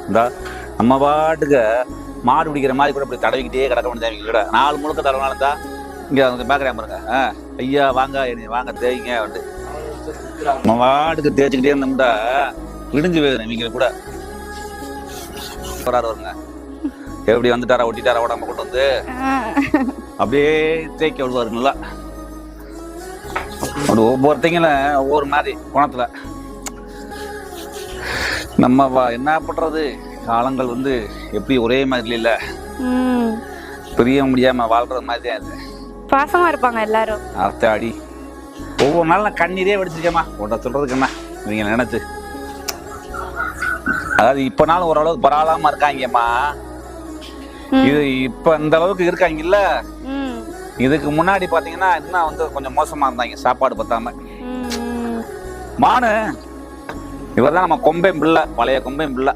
இந்த நம்ம பாட்டுக்கு மாடு பிடிக்கிற மாதிரி கூட இப்படி தடவிக்கிட்டே கிடக்க முடியாது கூட 4 முழுக்க தடவினாலும் தான் இங்கே அவங்க பார்க்குறேன் பாருங்க. ஐயா வாங்க வாங்க தேய்ங்க வந்து நம்ம பாட்டுக்கு தேய்ச்சிக்கிட்டே இருந்தோம்டா விடிஞ்சு போயிடுறேன் இவங்க கூட வருங்க. எப்படி வந்துட்டாரா ஒட்டிட்டாரா உடம்ப கொண்டு வந்து அப்படியே தேய்க்க விடுவாருங்களா. அப்படி ஒவ்வொருத்தங்களும் ஒவ்வொரு மாதிரி குணத்துல நம்ம என்ன பண்றது, காலங்கள் வந்து எப்படி ஒரே மாதிரி இல்ல, பிரிய முடியாம வாழ்றது மாதிரி தான் அது. பாசமா இருப்பாங்க எல்லாரும். அர்த்தாடி ஒவ்வொரு நாள் நான் கண்ணீரே வடிச்சிருக்கேம்மா உன்ட சொல்றதுக்கு என்ன இவங்க நினைச்சு. அதாவது இப்ப நாள் ஓரளவுக்கு பரவாயில்லாம இருக்காங்கம்மா. இது இப்ப இந்த அளவுக்கு இருக்காங்கல்ல, இதுக்கு முன்னாடி பாத்தீங்கன்னா இன்னும் வந்து கொஞ்சம் மோசமா இருந்தாங்க சாப்பாடு பத்தாம. மானு இவர் தான் நம்ம கொம்பை பிள்ளை, பழைய கொம்பை பிள்ளை.